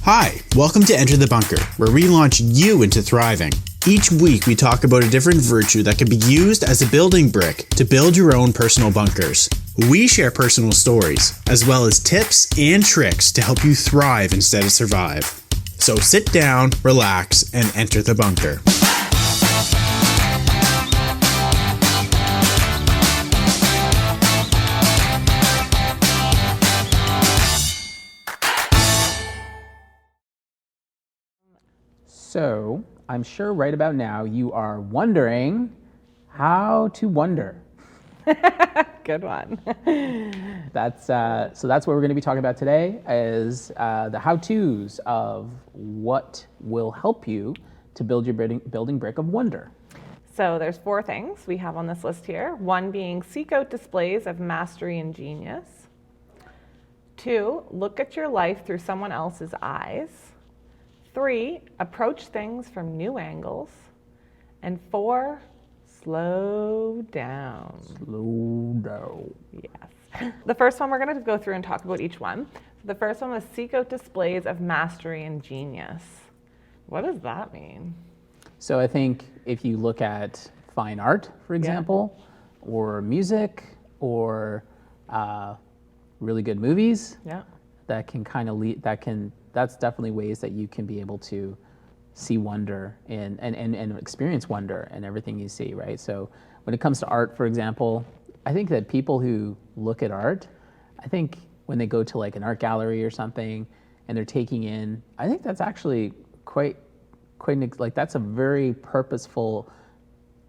Hi, welcome to Enter the Bunker, where we launch you into thriving. Each week we talk about a different virtue that can be used as a building brick to build your own personal bunkers. We share personal stories, as well as tips and tricks to help you thrive instead of survive. So sit down, relax, and enter the bunker. So, I'm sure right about now you are wondering how to wonder. Good one. That's what we're going to be talking about today is the how-tos of what will help you to build your building brick of wonder. So there's 4 things we have on this list here. 1 being seek out displays of mastery and genius. 2, look at your life through someone else's eyes. 3, approach things from new angles. And 4, slow down. Slow down. Yes. The first one, we're going to go through and talk about each one. So the first one was seek out displays of mastery and genius. What does that mean? So I think if you look at fine art, for example, or music, or really good movies, that can kind of lead, that's definitely ways that you can be able to see wonder and experience wonder in everything you see, right? So when it comes to art, for example, I think that people who look at art, I think when they go to like an art gallery or something and they're taking in, I think that's actually quite like that's a very purposeful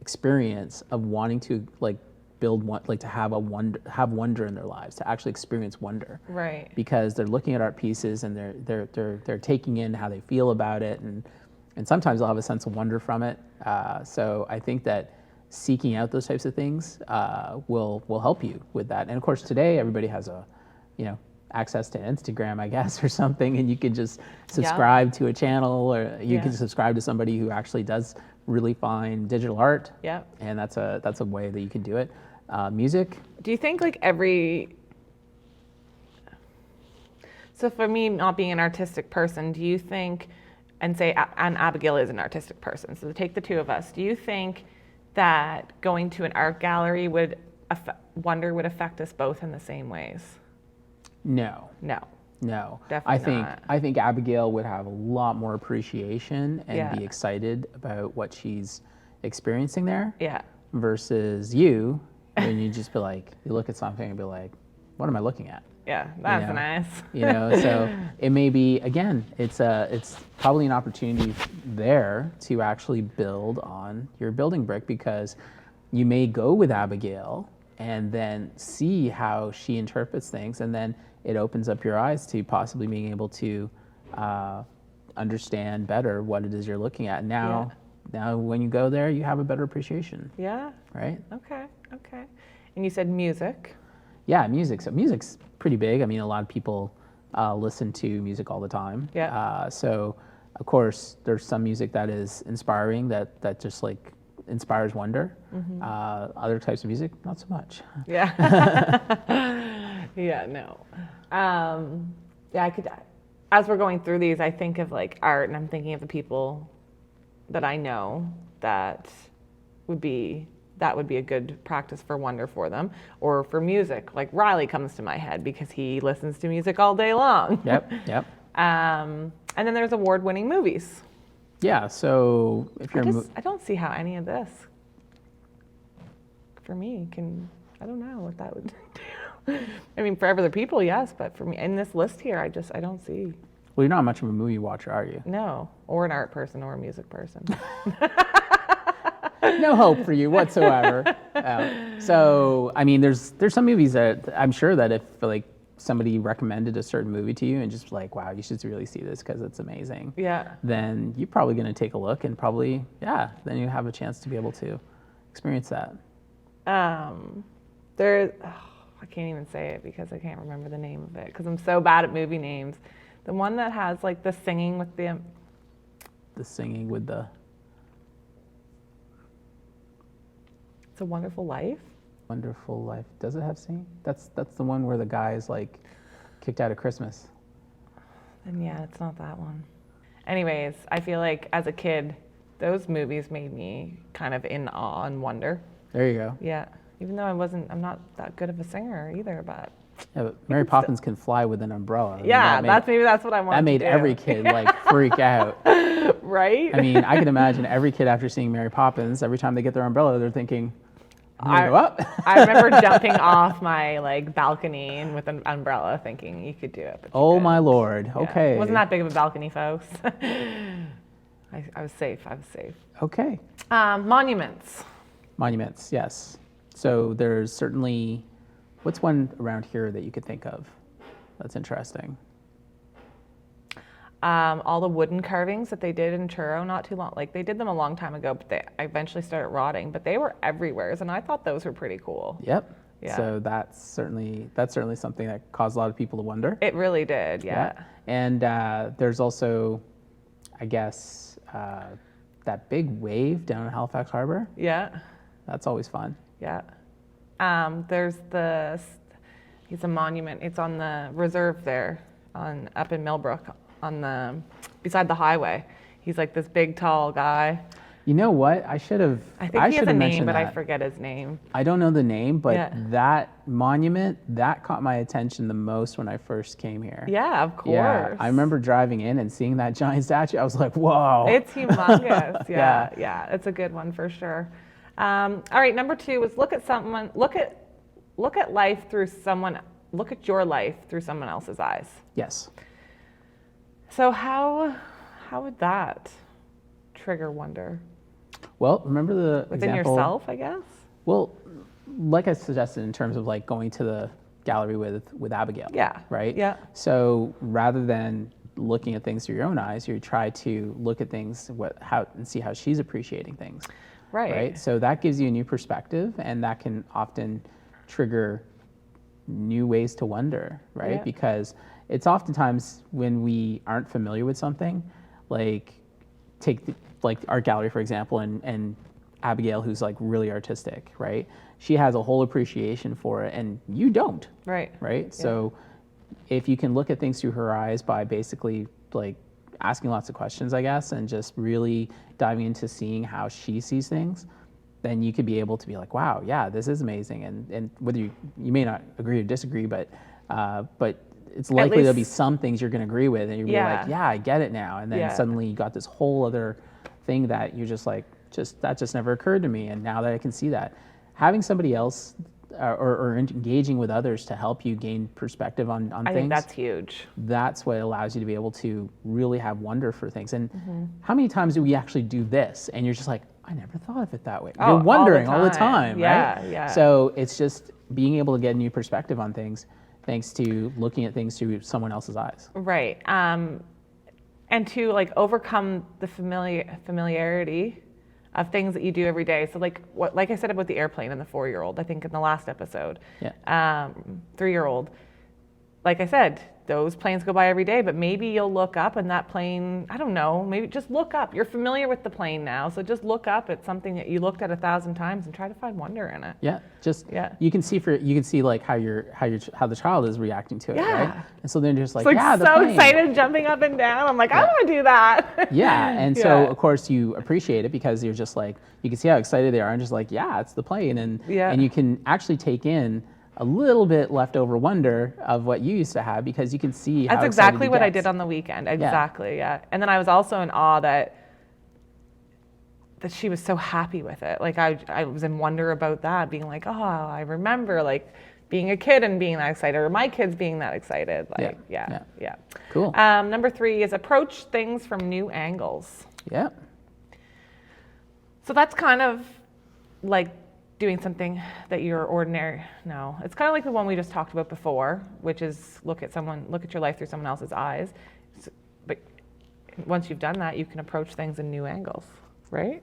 experience of wanting to like build one, like to have wonder in their lives, to actually experience wonder. Right. Because they're looking at art pieces and they're taking in how they feel about it, and sometimes they'll have a sense of wonder from it. So I think that seeking out those types of things will help you with that. And of course, today everybody has access to Instagram, I guess, or something, and you can just subscribe to a channel, or you can subscribe to somebody who actually does really fine digital art. Yeah. And that's a way that you can do it. Music. Do you think like so for me, not being an artistic person, do you think, and Abigail is an artistic person, so to take the 2 of us, do you think that going to an art gallery wonder would affect us both in the same ways? No. Definitely not. I think Abigail would have a lot more appreciation and be excited about what she's experiencing there. Yeah. Versus you, when you just be like, you look at something and be like, what am I looking at? Yeah, that's nice. So it may be, again, it's probably an opportunity there to actually build on your building brick, because you may go with Abigail and then see how she interprets things, and then it opens up your eyes to possibly being able to understand better what it is you're looking at. Now when you go there, you have a better appreciation. Yeah. Right? Okay. And you said music. Yeah, music. So music's pretty big. I mean, a lot of people listen to music all the time. Yeah. So, of course, there's some music that is inspiring, that just like inspires wonder. Mm-hmm. Other types of music, not so much. Yeah. Yeah, no. I could, as we're going through these, I think of like art, and I'm thinking of the people that I know that would be a good practice for wonder for them. Or for music, like Riley comes to my head because he listens to music all day long. Yep. And then there's award-winning movies. Yeah, so if you're... I don't see how any of this, for me, I don't know what that would do. I mean, for other people, yes, but for me, in this list here, I don't see. Well, you're not much of a movie watcher, are you? No, or an art person or a music person. No hope for you whatsoever. So, I mean, there's some movies that I'm sure that if like somebody recommended a certain movie to you and just like, wow, you should really see this because it's amazing. Yeah. Then you're probably going to take a look and probably, then you have a chance to be able to experience that. I can't even say it because I can't remember the name of it because I'm so bad at movie names. The one that has like the singing with the... It's a Wonderful Life? Wonderful Life. Does it have singing? That's the one where the guy is like kicked out of Christmas. And yeah, it's not that one. Anyways, I feel like as a kid, those movies made me kind of in awe and wonder. There you go. Yeah. Even though I'm not that good of a singer either, but. Yeah, but Mary Poppins can fly with an umbrella. Yeah, maybe that's what I wanted That made to do. every kid like freak out. Right? I mean, I can imagine every kid after seeing Mary Poppins, every time they get their umbrella, they're thinking, I'm gonna go up. I remember jumping off my like balcony and with an umbrella thinking you could do it. But oh my Lord. Yeah. Okay. It wasn't that big of a balcony, folks. I was safe. Okay. Monuments. Monuments, yes. So there's certainly, what's one around here that you could think of that's interesting? All the wooden carvings that they did in Truro not too long, like they did them a long time ago, but they eventually started rotting, but they were everywhere, and I thought those were pretty cool. Yep. Yeah. So that's certainly something that caused a lot of people to wonder. It really did, yeah. And there's also, I guess, that big wave down in Halifax Harbor. Yeah. That's always fun. Yeah. There's it's a monument. It's on the reserve there, up in Millbrook, beside the highway. He's like this big, tall guy. You know what? I think he has a name, but I forget his name. I don't know the name, but that monument, that caught my attention the most when I first came here. Yeah, of course. Yeah, I remember driving in and seeing that giant statue. I was like, whoa. It's humongous. Yeah, it's a good one for sure. All right, number 2 is look at your life through someone else's eyes. Yes. So how would that trigger wonder? Well, remember the within example, yourself, I guess? Well, like I suggested in terms of like going to the gallery with Abigail. Yeah. Right? Yeah. So rather than looking at things through your own eyes, you try to look at things and see how she's appreciating things. Right. So that gives you a new perspective, and that can often trigger new ways to wonder, right? Yeah. Because it's oftentimes when we aren't familiar with something, like take like art gallery, for example, and Abigail, who's like really artistic, right? She has a whole appreciation for it, and you don't. Right. Right. Yeah. So if you can look at things through her eyes by basically like asking lots of questions, I guess, and just really diving into seeing how she sees things, then you could be able to be like, wow, yeah, this is amazing. And whether you may not agree or disagree, but it's likely there'll be some things you're going to agree with, and you'll be like, yeah, I get it now. And then suddenly you got this whole other thing that you're just like, that just never occurred to me. And now that I can see that, having somebody else or engaging with others to help you gain perspective on things. I think that's huge. That's what allows you to be able to really have wonder for things. And how many times do we actually do this? And you're just like, I never thought of it that way. You're wondering all the time, right? Yeah. So it's just being able to get a new perspective on things thanks to looking at things through someone else's eyes. Right. And to like overcome the familiarity of things that you do every day. So like I said about the airplane and the 4-year-old, I think in the last episode, 3-year-old, like I said, those planes go by every day, but maybe you'll look up and that plane, I don't know, maybe just look up. You're familiar with the plane now, so just look up at something that you looked at 1,000 times and try to find wonder in it. You can see like how the child is reacting to it, right? And so they're just like, it's the so plane. Excited, jumping up and down. I'm like, I want to do that. And so of course you appreciate it because you're just like, you can see how excited they are and just like, yeah, it's the plane, and you can actually take in a little bit leftover wonder of what you used to have because you can see how that's exactly what gets. I did on the weekend. Exactly, yeah. And then I was also in awe that she was so happy with it. Like I was in wonder about that, being like, oh, I remember like being a kid and being that excited, or my kids being that excited. Like, yeah. Cool. Number 3 is approach things from new angles. Yeah. So that's kind of like doing something that you're ordinary. No, it's kind of like the one we just talked about before, which is look at your life through someone else's eyes. But once you've done that, you can approach things in new angles, right?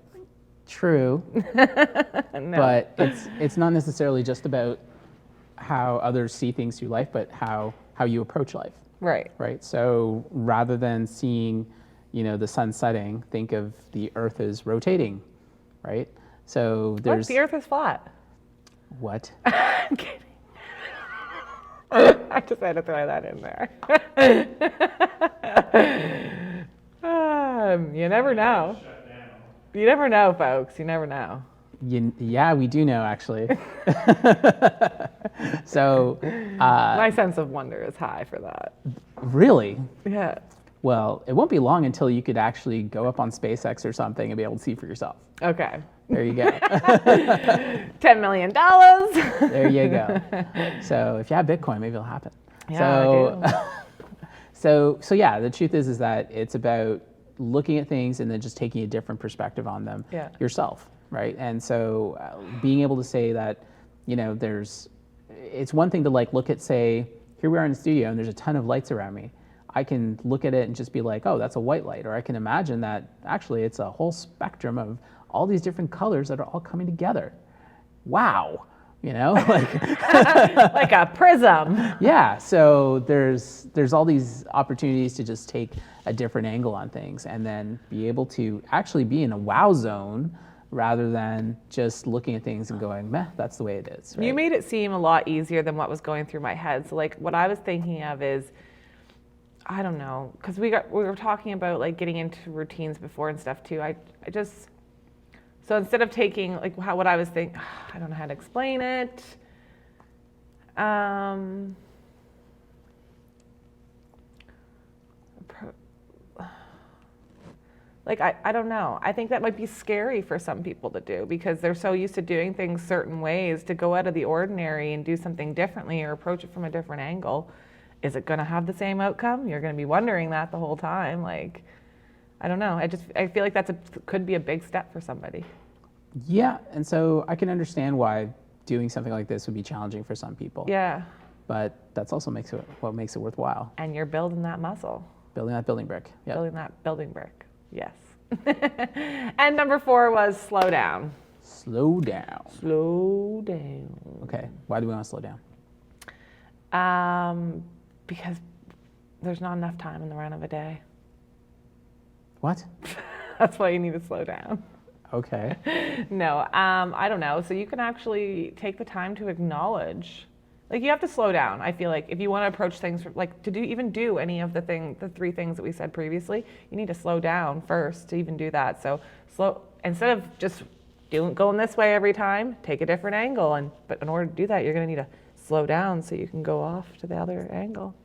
True. No. But it's not necessarily just about how others see things through life, but how you approach life. Right. Right. So rather than seeing, the sun setting, think of the earth as rotating, right? So there's... The earth is flat. What? I'm kidding. I just had to throw that in there. never know. You never know, folks. You never know. Yeah, we do know, actually. So my sense of wonder is high for that. Really? Yeah. Well, it won't be long until you could actually go up on SpaceX or something and be able to see for yourself. Okay. There you go. $10 million. There you go. So if you have Bitcoin, maybe it'll happen. Yeah, I do. So yeah, the truth is that it's about looking at things and then just taking a different perspective on them yourself, right? And so being able to say that, it's one thing to look at, say, here we are in the studio and there's a ton of lights around me. I can look at it and just be like, oh, that's a white light. Or I can imagine that actually it's a whole spectrum of all these different colors that are all coming together. Wow. Like like a prism. Yeah. So there's all these opportunities to just take a different angle on things and then be able to actually be in a wow zone rather than just looking at things and going, meh, that's the way it is. Right? You made it seem a lot easier than what was going through my head. So what I was thinking of is, I don't know, because we were talking about getting into routines before and stuff too. So instead of taking what I was thinking, I don't know how to explain it. I don't know. I think that might be scary for some people to do because they're so used to doing things certain ways. To go out of the ordinary and do something differently or approach it from a different angle, is it going to have the same outcome? You're going to be wondering that the whole time. I don't know. I feel like could be a big step for somebody. Yeah, and so I can understand why doing something like this would be challenging for some people. Yeah. But that's also what makes it worthwhile. And you're building that muscle. Building that building brick. Yep. Building that building brick. Yes. And number 4 was slow down. Slow down. Slow down. Okay. Why do we want to slow down? Because there's not enough time in the run of a day. What? That's why you need to slow down. Okay. No, I don't know. So you can actually take the time to acknowledge. You have to slow down. I feel like if you want to approach things to do any of the 3 things that we said previously, you need to slow down first to even do that. So instead of just going this way every time, take a different angle. But in order to do that, you're going to need to slow down so you can go off to the other angle.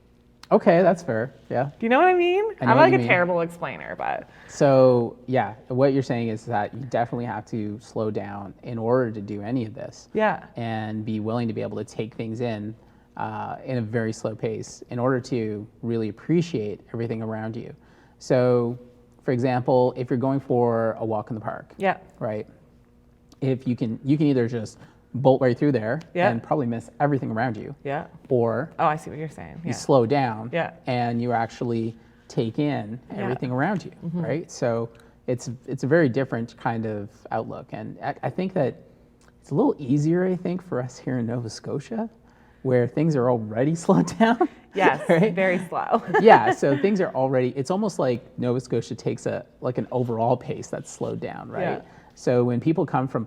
Okay, that's fair. Yeah. Do you know what I mean? I'm a terrible explainer, but. So yeah, what you're saying is that you definitely have to slow down in order to do any of this. Yeah. And be willing to be able to take things in a very slow pace in order to really appreciate everything around you. So, for example, if you're going for a walk in the park. Yeah. Right. If you can either just bolt right through there and probably miss everything around you. Yeah. Or I see what you're saying. You slow down and you actually take in everything around you, right? So it's a very different kind of outlook. And I think that it's a little easier, I think, for us here in Nova Scotia, where things are already slowed down. Yes, right? Very slow. Yeah, so things are already, it's almost like Nova Scotia takes an overall pace that's slowed down, right? Yeah. So when people come from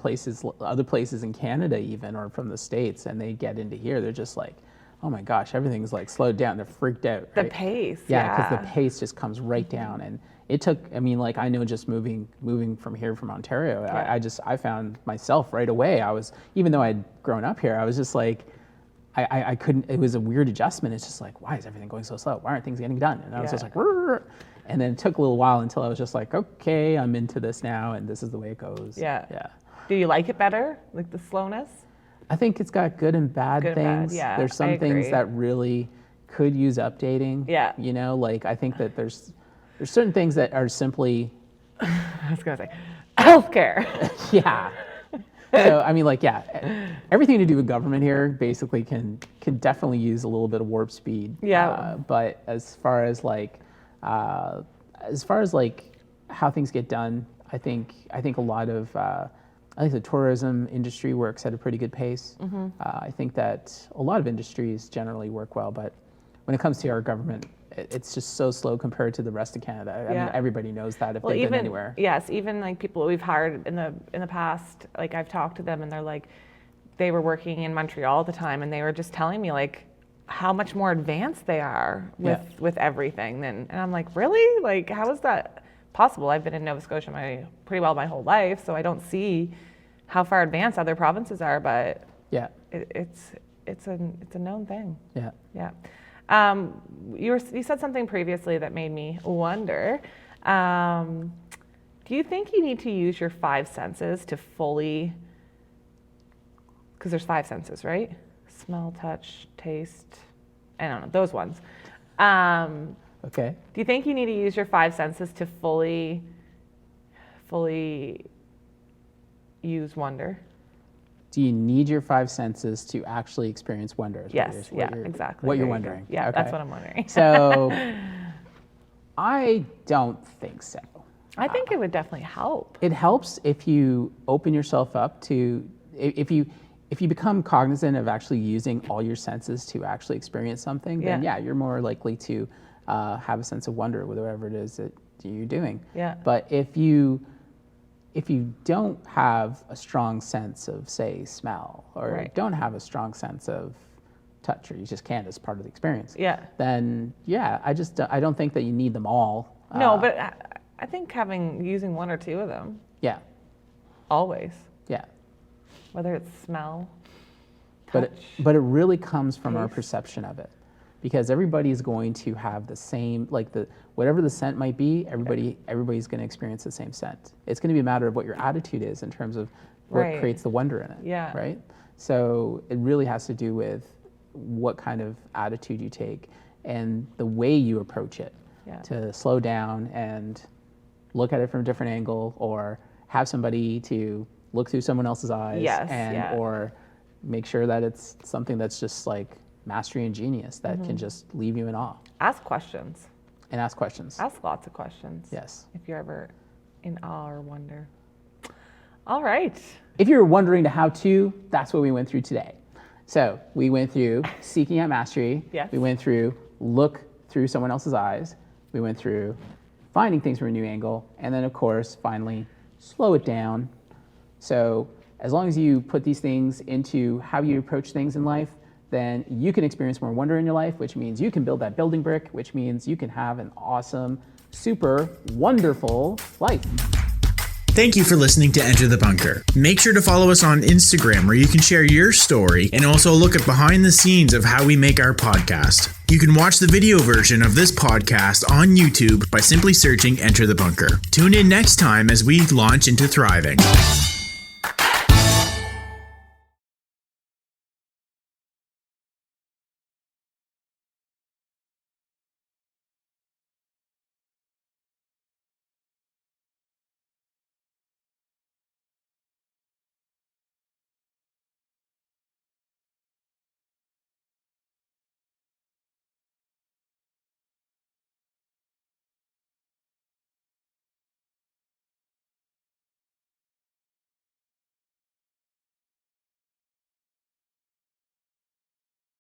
other places in Canada even, or from the States, and they get into here, they're just like, oh my gosh, everything's slowed down. They're freaked out. Right? The pace. Yeah, because the pace just comes right down. And it took, I know just moving from here, from Ontario, I found myself right away. Even though I'd grown up here, I was just like, I couldn't, it was a weird adjustment. It's just like, why is everything going so slow? Why aren't things getting done? And I was just like, rrr. And then it took a little while until I was just like, okay, I'm into this now, and this is the way it goes. Yeah. Yeah. Do you like it better, the slowness? I think it's got good and bad things. And bad, yeah, there's some things that really could use updating. Yeah. I think that there's certain things that are simply. I was gonna say, healthcare. Yeah. So everything to do with government here basically can definitely use a little bit of warp speed. Yeah. But as far as how things get done, I think a lot of I think the tourism industry works at a pretty good pace. Mm-hmm. I think that a lot of industries generally work well, but when it comes to our government, it's just so slow compared to the rest of Canada. I mean, everybody knows that if they've been anywhere. Yes, even people we've hired in the past, I've talked to them and they're like, they were working in Montreal at the time and they were just telling me how much more advanced they are with everything. And I'm like, really? How is that possible. I've been in Nova Scotia pretty well my whole life, so I don't see how far advanced other provinces are, but Yeah. it's a known thing. Yeah. Yeah. You said something previously that made me wonder. Do you think you need to use your 5 senses to fully, because there's 5 senses, right? Smell, touch, taste, I don't know, those ones. Okay. Do you think you need to use your 5 senses to fully use wonder? Do you need your 5 senses to actually experience wonder? Yes, exactly. What you're There you wondering. go. Yeah, okay. That's what I'm wondering. So I don't think so. I think it would definitely help. It helps if you open yourself up to, if you become cognizant of actually using all your senses to actually experience something, then yeah, you're more likely to have a sense of wonder with whatever it is that you're doing. Yeah. But if you don't have a strong sense of, say, smell, or don't have a strong sense of touch, or you just can't as part of the experience, then I don't think that you need them all. No, but I think using 1 or 2 of them. Yeah. Always. Yeah. Whether it's smell, touch. But it really comes from our perception of it, because everybody's going to have the same, whatever the scent might be, everybody's going to experience the same scent. It's going to be a matter of what your attitude is in terms of what creates the wonder in it. Yeah. Right? So it really has to do with what kind of attitude you take and the way you approach it. To slow down and look at it from a different angle, or have somebody to look through someone else's eyes, or make sure that it's something that's just like mastery and genius that can just leave you in awe. Ask questions. And ask questions. Ask lots of questions. Yes. If you're ever in awe or wonder. All right. If you're wondering the how-to, that's what we went through today. So we went through seeking out mastery. Yes. We went through look through someone else's eyes. We went through finding things from a new angle. And then, of course, finally, slow it down. So as long as you put these things into how you approach things in life, then you can experience more wonder in your life, which means you can build that building brick, which means you can have an awesome, super wonderful life. Thank you for listening to Enter the Bunker. Make sure to follow us on Instagram, where you can share your story and also look at behind the scenes of how we make our podcast. You can watch the video version of this podcast on YouTube by simply searching Enter the Bunker. Tune in next time as we launch into thriving.